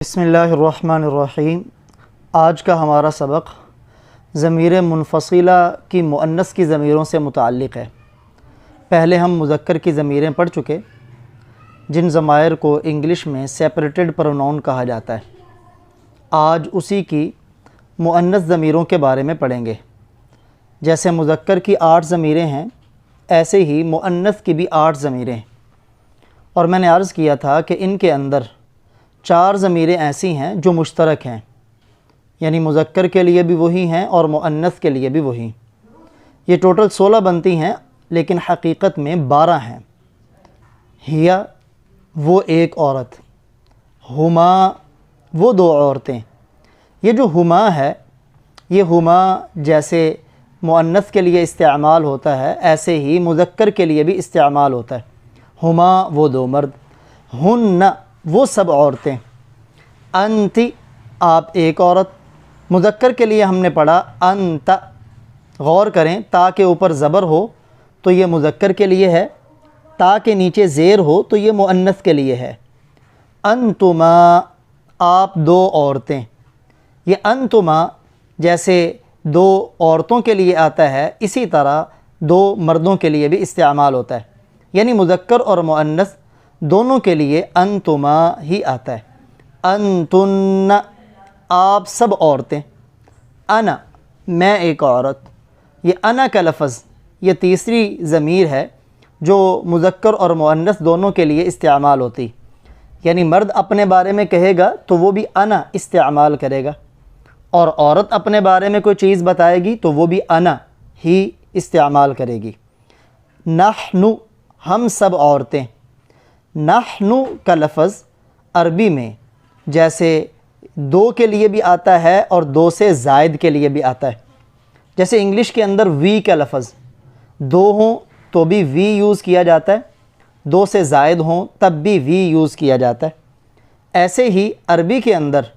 بسم اللہ الرحمن الرحیم۔ آج کا ہمارا سبق ضمیر منفصلہ کی مؤنث کی ضمیروں سے متعلق ہے۔ پہلے ہم مذکر کی ضمیریں پڑھ چکے، جن ضمائر کو انگلش میں سیپریٹڈ پروناؤن کہا جاتا ہے۔ آج اسی کی مؤنث ضمیروں کے بارے میں پڑھیں گے۔ جیسے مذکر کی 8 ضمیریں ہیں، ایسے ہی مؤنث کی بھی 8 ضمیریں ہیں، اور میں نے عرض کیا تھا کہ ان کے اندر 4 ضمیریں ایسی ہیں جو مشترک ہیں، یعنی مذکر کے لیے بھی وہی ہیں اور مؤنث کے لیے بھی وہی۔ یہ ٹوٹل 16 بنتی ہیں، لیکن حقیقت میں 12 ہیں۔ ہیا وہ ایک عورت، ہما وہ 2 عورتیں۔ یہ جو ہما ہے، یہ ہما جیسے مؤنث کے لیے استعمال ہوتا ہے، ایسے ہی مذکر کے لیے بھی استعمال ہوتا ہے۔ ہما وہ 2 مرد، ہن وہ سب عورتیں، انتی آپ ایک عورت۔ مذکر کے لیے ہم نے پڑھا انت، غور کریں تا کے اوپر زبر ہو تو یہ مذکر کے لیے ہے، تا کے نیچے زیر ہو تو یہ مؤنث کے لیے ہے۔ انتما آپ 2 عورتیں۔ یہ انتما جیسے 2 عورتوں کے لیے آتا ہے، اسی طرح 2 مردوں کے لیے بھی استعمال ہوتا ہے، یعنی مذکر اور مؤنث دونوں کے لیے انتما ہی آتا ہے۔ انتن آپ سب عورتیں، انا میں ایک عورت۔ یہ انا کا لفظ یہ تیسری ضمیر ہے جو مذکر اور مؤنث دونوں کے لیے استعمال ہوتی، یعنی مرد اپنے بارے میں کہے گا تو وہ بھی انا استعمال کرے گا، اور عورت اپنے بارے میں کوئی چیز بتائے گی تو وہ بھی انا ہی استعمال کرے گی۔ نحن ہم سب عورتیں۔ نحن کا لفظ عربی میں جیسے 2 کے لیے بھی آتا ہے اور 2 سے زائد کے لیے بھی آتا ہے۔ جیسے انگلش کے اندر وی کا لفظ 2 ہوں تو بھی وی یوز کیا جاتا ہے، 2 سے زائد ہوں تب بھی وی یوز کیا جاتا ہے۔ ایسے ہی عربی کے اندر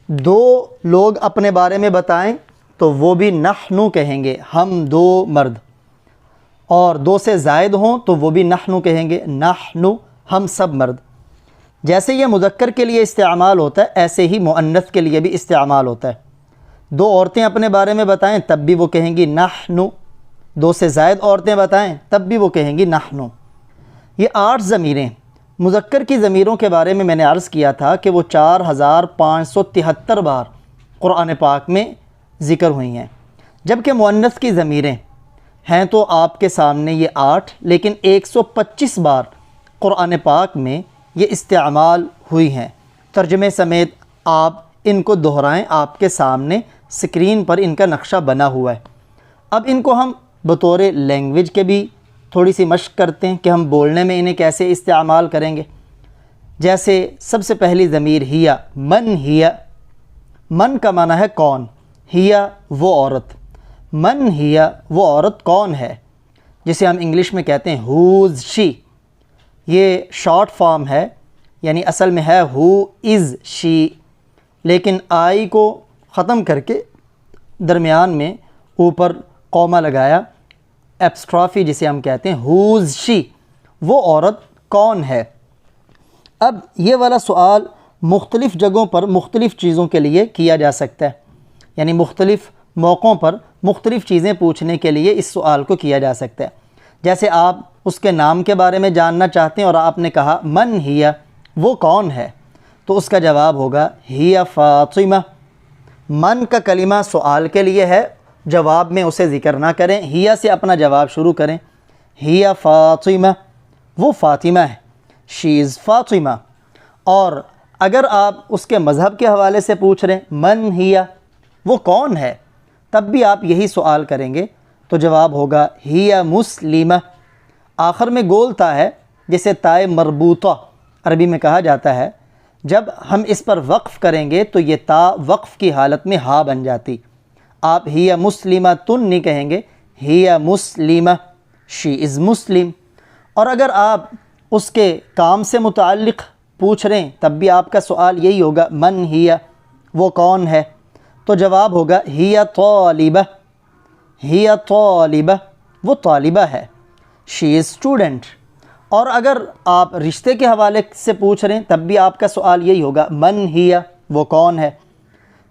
2 لوگ اپنے بارے میں بتائیں تو وہ بھی نحن کہیں گے، ہم 2 مرد، اور 2 سے زائد ہوں تو وہ بھی نحن کہیں گے، نحن ہم سب مرد۔ جیسے یہ مذکر کے لیے استعمال ہوتا ہے، ایسے ہی مؤنث کے لیے بھی استعمال ہوتا ہے۔ 2 عورتیں اپنے بارے میں بتائیں تب بھی وہ کہیں گی نحن، 2 سے زائد عورتیں بتائیں تب بھی وہ کہیں گی نحن۔ یہ 8 ضمیریں مذکر کی ضمیروں کے بارے میں نے عرض کیا تھا کہ وہ 4573 بار قرآن پاک میں ذکر ہوئی ہیں، جبکہ مؤنث کی ضمیریں ہیں تو آپ کے سامنے یہ 8، لیکن 125 بار قرآن پاک میں یہ استعمال ہوئی ہیں۔ ترجمے سمیت آپ ان کو دہرائیں، آپ کے سامنے سکرین پر ان کا نقشہ بنا ہوا ہے۔ اب ان کو ہم بطور لینگویج کے بھی تھوڑی سی مشق کرتے ہیں کہ ہم بولنے میں انہیں کیسے استعمال کریں گے۔ جیسے سب سے پہلی ضمیر ہیا، من ہیا، من کا معنی ہے کون، ہیا وہ عورت، من ہیا وہ عورت کون ہے، جسے ہم انگلش میں کہتے ہیں ہوز شی۔ یہ شارٹ فارم ہے، یعنی اصل میں ہے ہو از شی، لیکن آئی کو ختم کر کے درمیان میں اوپر قومہ لگایا، ایپسٹرافی جسے ہم کہتے ہیں، ہوز شی وہ عورت کون ہے۔ اب یہ والا سوال مختلف جگہوں پر مختلف چیزوں کے لیے کیا جا سکتا ہے، یعنی مختلف موقعوں پر مختلف چیزیں پوچھنے کے لیے اس سوال کو کیا جا سکتا ہے۔ جیسے آپ اس کے نام کے بارے میں جاننا چاہتے ہیں اور آپ نے کہا من ہیا وہ کون ہے، تو اس کا جواب ہوگا ہیا فاطمہ۔ من کا کلمہ سوال کے لیے ہے، جواب میں اسے ذکر نہ کریں، ہیا سے اپنا جواب شروع کریں۔ ہیا فاطمہ وہ فاطمہ ہے، شی از فاطمہ۔ اور اگر آپ اس کے مذہب کے حوالے سے پوچھ رہے ہیں من ہیا وہ کون ہے، تب بھی آپ یہی سوال کریں گے، تو جواب ہوگا ہیا مسلمہ۔ آخر میں گول تا ہے جسے تائے مربوطہ عربی میں کہا جاتا ہے، جب ہم اس پر وقف کریں گے تو یہ تا وقف کی حالت میں ہا بن جاتی۔ آپ ہیا مسلمہ تن نہیں کہیں گے، ہیا مسلمہ، شی از مسلم۔ اور اگر آپ اس کے کام سے متعلق پوچھ رہے ہیں تب بھی آپ کا سوال یہی ہوگا من ہیا وہ کون ہے، تو جواب ہوگا ہیا طالبہ، ہیا طالبہ وہ طالبہ ہے، شی از اسٹوڈنٹ۔ اور اگر آپ رشتے کے حوالے سے پوچھ رہے ہیں تب بھی آپ کا سوال یہی ہوگا من ہی، وہ کون ہے،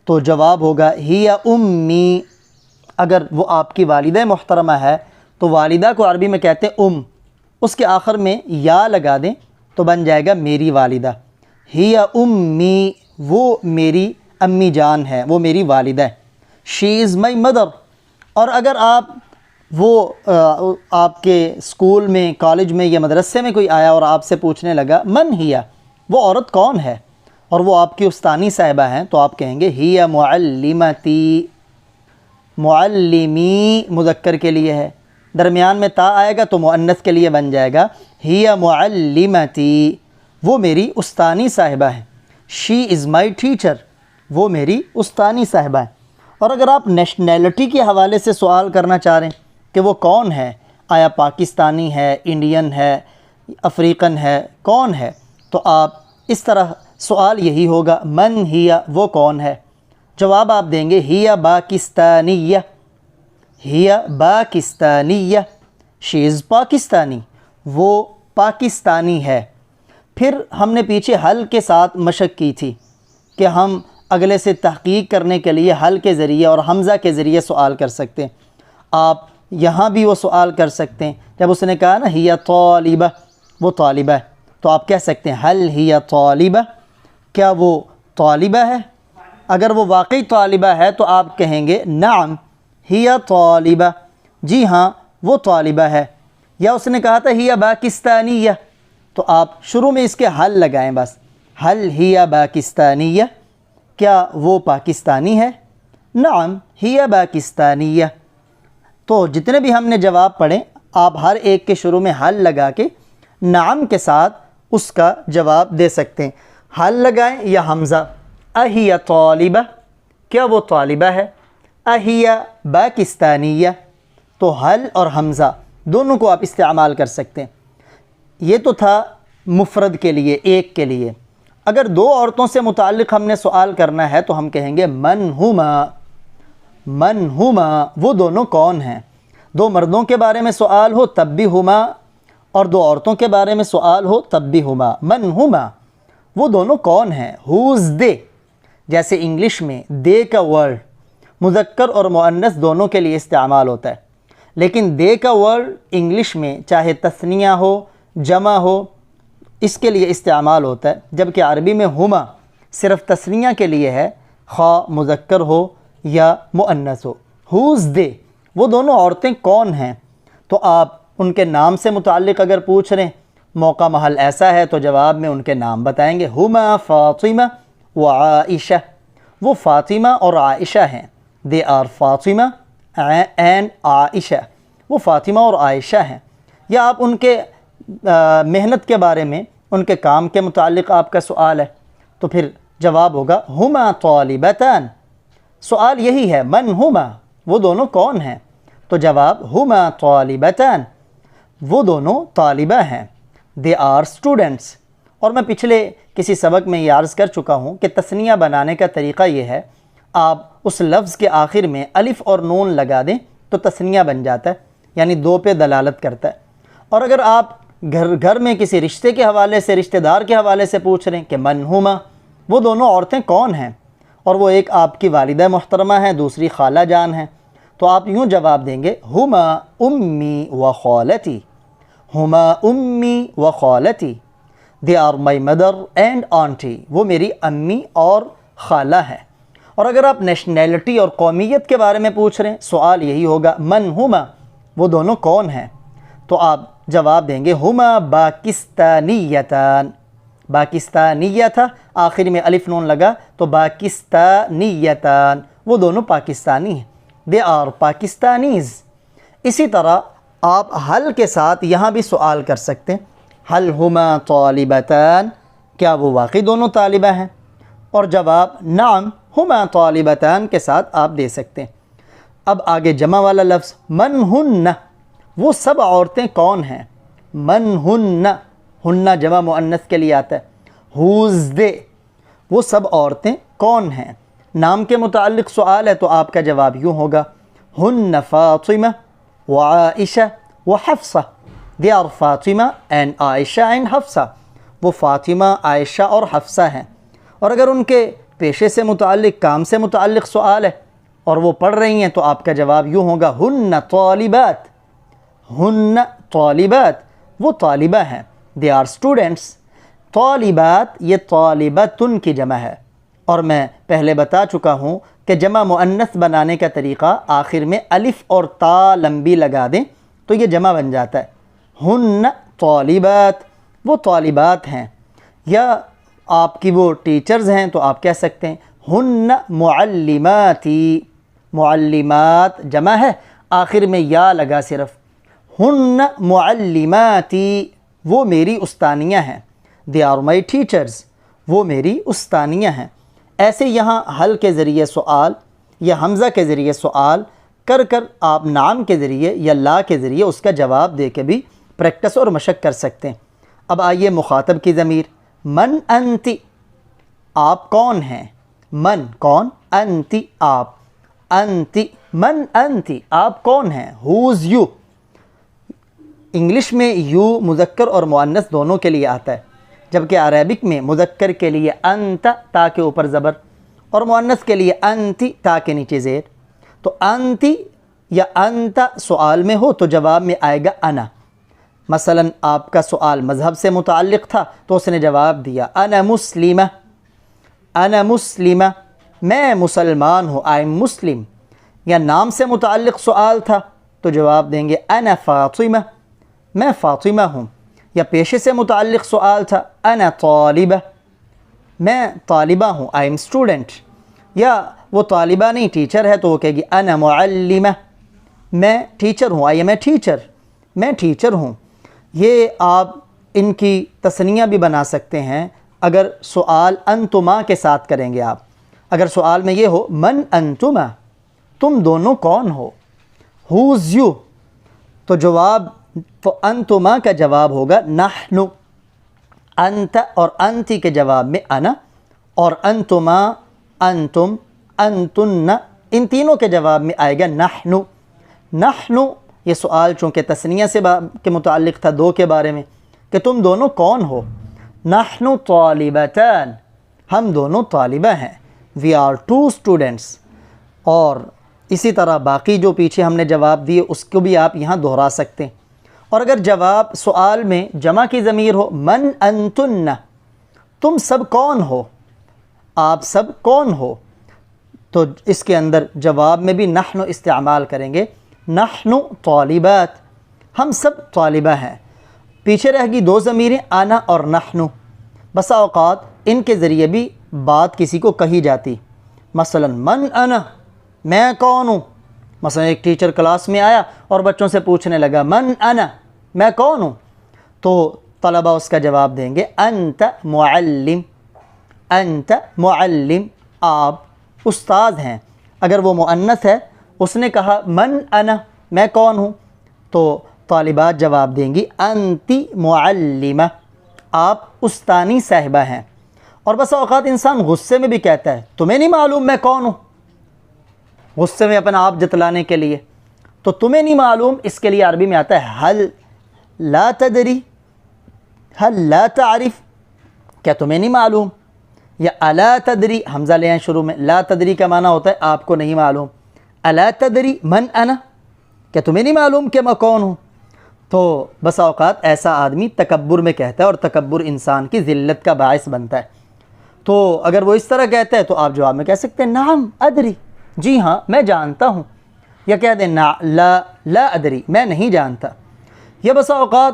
تو جواب ہوگا ہی امی۔ اگر وہ آپ کی والدہ محترمہ ہے تو والدہ کو عربی میں کہتے ہیں اس کے آخر میں یا لگا دیں تو بن جائے گا میری والدہ۔ ہی امی، وہ میری امی جان ہے، وہ میری والدہ ہے۔ شی از مائی مدر۔ اور اگر آپ کے اسکول میں، کالج میں یا مدرسے میں کوئی آیا اور آپ سے پوچھنے لگا من ہی، وہ عورت کون ہے، اور وہ آپ کی استانی صاحبہ ہیں، تو آپ کہیں گے ہی معلمتی۔ معلمی مذکر کے لیے ہے، درمیان میں تا آئے گا تو مؤنث کے لیے بن جائے گا ہی معلمتی، وہ میری استانی صاحبہ ہے۔ شی از مائی ٹیچر، وہ میری استانی صاحبہ ہے۔ اور اگر آپ نیشنلٹی کے حوالے سے سوال کرنا چاہ رہے ہیں کہ وہ کون ہے، آیا پاکستانی ہے، انڈین ہے، افریقن ہے، کون ہے، تو آپ اس طرح سوال یہی ہوگا من ہی، وہ کون ہے۔ جواب آپ دیں گے ہی پاکستانیہ، ہی پاکستانیہ، شی از پاکستانی، وہ پاکستانی ہے۔ پھر ہم نے پیچھے حل کے ساتھ مشق کی تھی کہ ہم اگلے سے تحقیق کرنے کے لیے حل کے ذریعے اور حمزہ کے ذریعے سوال کر سکتے ہیں۔ آپ یہاں بھی وہ سوال کر سکتے ہیں، جب اس نے کہا نا ہی طالبہ، وہ طالبہ ہے، تو آپ کہہ سکتے ہیں حل ہی طالبہ، کیا وہ طالبہ ہے؟ اگر وہ واقعی طالبہ ہے تو آپ کہیں گے نعم ہی طالبہ، جی ہاں وہ طالبہ ہے۔ یا اس نے کہا تھا ہی پاکستانیہ، تو آپ شروع میں اس کے حل لگائیں، بس حل ہی پاکستانیہ، کیا وہ پاکستانی ہے؟ نعم ہی پاکستانیہ۔ تو جتنے بھی ہم نے جواب پڑھے، آپ ہر ایک کے شروع میں حل لگا کے نعم کے ساتھ اس کا جواب دے سکتے ہیں۔ حل لگائیں یا حمزہ، اہی طالبہ، کیا وہ طالبہ ہے؟ اہی پاکستانیہ، تو حل اور حمزہ دونوں کو آپ استعمال کر سکتے ہیں۔ یہ تو تھا مفرد کے لیے، ایک کے لیے۔ اگر دو عورتوں سے متعلق ہم نے سوال کرنا ہے تو ہم کہیں گے من ہما، من ہما، وہ دونوں کون ہیں۔ دو مردوں کے بارے میں سوال ہو تب بھی ہما، اور دو عورتوں کے بارے میں سوال ہو تب بھی ہما۔ من ہما، وہ دونوں کون ہیں۔ ہوز دے، جیسے انگلش میں دے کا ورڈ مذکر اور مؤنث دونوں کے لیے استعمال ہوتا ہے، لیکن دے کا ورڈ انگلش میں چاہے تثنیہ ہو جمع ہو اس کے لیے استعمال ہوتا ہے، جبکہ عربی میں ہما صرف تثنیہ کے لیے ہے، خواہ مذکر ہو یا مؤنث ہو۔ ہوز دے، وہ دونوں عورتیں کون ہیں، تو آپ ان کے نام سے متعلق اگر پوچھ رہے ہیں، موقع محل ایسا ہے تو جواب میں ان کے نام بتائیں گے، ہما فاطمہ و عائشہ، وہ فاطمہ اور عائشہ ہیں۔ دے آر فاطمہ اینڈ عائشہ، وہ فاطمہ اور عائشہ ہیں۔ یا آپ ان کے محنت کے بارے میں، ان کے کام کے متعلق آپ کا سوال ہے تو پھر جواب ہوگا ہما طالبتان۔ سوال یہی ہے من ہما، وہ دونوں کون ہیں، تو جواب ہما طالبتان، وہ دونوں طالبہ ہیں۔ They are students. اور میں پچھلے کسی سبق میں یہ عرض کر چکا ہوں کہ تثنیہ بنانے کا طریقہ یہ ہے، آپ اس لفظ کے آخر میں الف اور نون لگا دیں تو تثنیہ بن جاتا ہے، یعنی دو پہ دلالت کرتا ہے۔ اور اگر آپ گھر میں کسی رشتے کے حوالے سے، رشتہ دار کے حوالے سے پوچھ رہے ہیں کہ من ہما، وہ دونوں عورتیں کون ہیں، اور وہ ایک آپ کی والدہ محترمہ ہیں، دوسری خالہ جان ہیں، تو آپ یوں جواب دیں گے ہما امی و خالتی، ہما امی و خالتی، they are my mother and aunty, وہ میری امی اور خالہ ہیں۔ اور اگر آپ نیشنلٹی اور قومیت کے بارے میں پوچھ رہے ہیں، سوال یہی ہوگا من ہما، وہ دونوں کون ہیں، تو آپ جواب دیں گے ہما پاکستانیتان، پاکستانیہ تھا، آخر میں الف نون لگا تو پاکستانیتان، وہ دونوں پاکستانی ہیں، دے آر پاکستانیز۔ اسی طرح آپ حل کے ساتھ یہاں بھی سوال کر سکتے ہیں، حل ہما طالبتان، کیا وہ واقعی دونوں طالبہ ہیں، اور جواب نعم ہما طالبتان کے ساتھ آپ دے سکتے ہیں۔ اب آگے جمع والا لفظ من ہن، وہ سب عورتیں کون ہیں، من ہن، ہن جمع مؤنث کے لیے آتا ہے۔ ہوز دے، وہ سب عورتیں کون ہیں، نام کے متعلق سوال ہے تو آپ کا جواب یوں ہوگا ہن فاطمہ و عائشہ و Hafsa, they are Fatima and Ayesha and Hafsa, وہ فاطمہ، عائشہ اور حفصہ ہیں۔ اور اگر ان کے پیشے سے متعلق، کام سے متعلق سوال ہے اور وہ پڑھ رہی ہیں تو آپ کا جواب یوں ہوگا ہن طالبات، ہن طالبات، وہ طالبہ ہیں، دے آر اسٹوڈنٹس۔ طالبات یہ طالبتن کی جمع ہے، اور میں پہلے بتا چکا ہوں کہ جمع مؤنث بنانے کا طریقہ آخر میں الف اور تا لمبی لگا دیں تو یہ جمع بن جاتا ہے، ہن طالبات، وہ طالبات ہیں۔ یا آپ کی وہ ٹیچرز ہیں تو آپ کہہ سکتے ہیں ہن معلماتی، معلمات جمع ہے، آخر میں یا لگا صرف، ہن معلماتی، وہ میری استانیہ ہیں، دے آر مائی ٹیچرز، وہ میری استانیہ ہیں۔ ایسے یہاں حل کے ذریعے سوال یا حمزہ کے ذریعے سوال کر کر آپ نام کے ذریعے یا لا کے ذریعے اس کا جواب دے کے بھی پریکٹس اور مشق کر سکتے ہیں۔ اب آئیے مخاطب کی ضمیر، من انتی، آپ کون ہیں، من کون، انتی آپ، انتی، من انتی، آپ کون ہیں، ہوز یو۔ انگلش میں یو مذکر اور مؤنث دونوں کے لیے آتا ہے، جبکہ عربک میں مذکر کے لیے انت تا کے اوپر زبر اور مؤنث کے لیے انتی تا کے نیچے زیر۔ تو انتی یا انت سوال میں ہو تو جواب میں آئے گا انا۔ مثلا آپ کا سوال مذہب سے متعلق تھا تو اس نے جواب دیا انا مسلمہ، انا مسلمہ، میں مسلمان ہوں، آئی ایم مسلم۔ یا نام سے متعلق سوال تھا تو جواب دیں گے انا فاطمہ، میں فاطمہ ہوں۔ یا پیشے سے متعلق سوال تھا انا طالبہ، میں طالبہ ہوں، آئی ایم اسٹوڈنٹ۔ یا وہ طالبہ نہیں ٹیچر ہے تو وہ کہے گی انا معلمہ، میں ٹیچر ہوں، آئی ایم اے ٹیچر، میں ٹیچر ہوں۔ یہ آپ ان کی تثنیہ بھی بنا سکتے ہیں اگر سوال انتما کے ساتھ کریں گے آپ۔ اگر سوال میں یہ ہو من انتما، تم دونوں کون ہو، ہوز یو، تو جواب تو انتما کا جواب ہوگا نحن، انت اور انتی کے جواب میں انا، اور انتما، انتم، انتن، ان تینوں کے جواب میں آئے گا نحن۔ نحن یہ سوال چونکہ تثنیہ سے کے متعلق تھا دو کے بارے میں کہ تم دونوں کون ہو، نحن طالبتان، ہم دونوں طالبہ ہیں، وی آر ٹو اسٹوڈنٹس۔ اور اسی طرح باقی جو پیچھے ہم نے جواب دیے اس کو بھی آپ یہاں دہرا سکتے ہیں۔ اور اگر جواب سوال میں جمع کی ضمیر ہو من انتن، تم سب کون ہو، آپ سب کون ہو، تو اس کے اندر جواب میں بھی نحن استعمال کریں گے، نحن طالبات، ہم سب طالبہ ہیں۔ پیچھے رہ گی دو ضمیریں انا اور نحن، بسا اوقات ان کے ذریعے بھی بات کسی کو کہی جاتی، مثلا من انا، میں کون ہوں۔ مثلا ایک ٹیچر کلاس میں آیا اور بچوں سے پوچھنے لگا من انا، میں کون ہوں، تو طلبہ اس کا جواب دیں گے انت معلم، انت معلم، آپ استاد ہیں۔ اگر وہ مؤنث ہے، اس نے کہا من انا، میں کون ہوں، تو طالبات جواب دیں گی انتی معلمہ، آپ استانی صاحبہ ہیں۔ اور بس اوقات انسان غصے میں بھی کہتا ہے تمہیں نہیں معلوم میں کون ہوں، غصے میں اپنا آپ جتلانے کے لیے، تو تمہیں نہیں معلوم اس کے لیے عربی میں آتا ہے حل لا تدری، حل لا تعرف، کیا تمہیں نہیں معلوم، یا الا تدری، حمزہ لے آئیں شروع میں، لا تدری کا معنی ہوتا ہے آپ کو نہیں معلوم، الا تدری من انا، کیا تمہیں نہیں معلوم کہ میں کون ہوں۔ تو بس اوقات ایسا آدمی تکبر میں کہتا ہے اور تکبر انسان کی ذلت کا باعث بنتا ہے۔ تو اگر وہ اس طرح کہتا ہے تو آپ جواب میں کہہ سکتے ہیں نعم ادری، جی ہاں میں جانتا ہوں، یا کہہ دیں لا ادری، میں نہیں جانتا۔ یا بس اوقات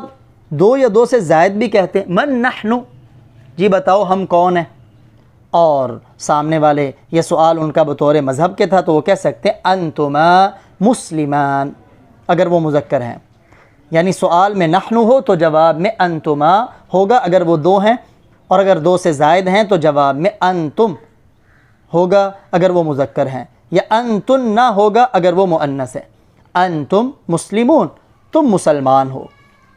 دو یا دو سے زائد بھی کہتے ہیں من نحن، جی بتاؤ ہم کون ہیں، اور سامنے والے یہ سوال ان کا بطور مذہب کے تھا تو وہ کہہ سکتے ہیں انتما مسلمان، اگر وہ مذکر ہیں، یعنی سوال میں نحن ہو تو جواب میں انتما ہوگا اگر وہ دو ہیں، اور اگر دو سے زائد ہیں تو جواب میں انتم ہوگا اگر وہ مذکر ہیں، یا انتن نہ ہوگا اگر وہ مؤنث ہے، انتم مسلمون، تم مسلمان ہو۔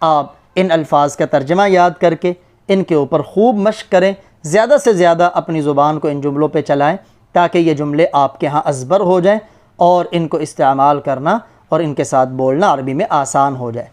آپ ان الفاظ کا ترجمہ یاد کر کے ان کے اوپر خوب مشق کریں، زیادہ سے زیادہ اپنی زبان کو ان جملوں پہ چلائیں تاکہ یہ جملے آپ کے ہاں ازبر ہو جائیں اور ان کو استعمال کرنا اور ان کے ساتھ بولنا عربی میں آسان ہو جائے۔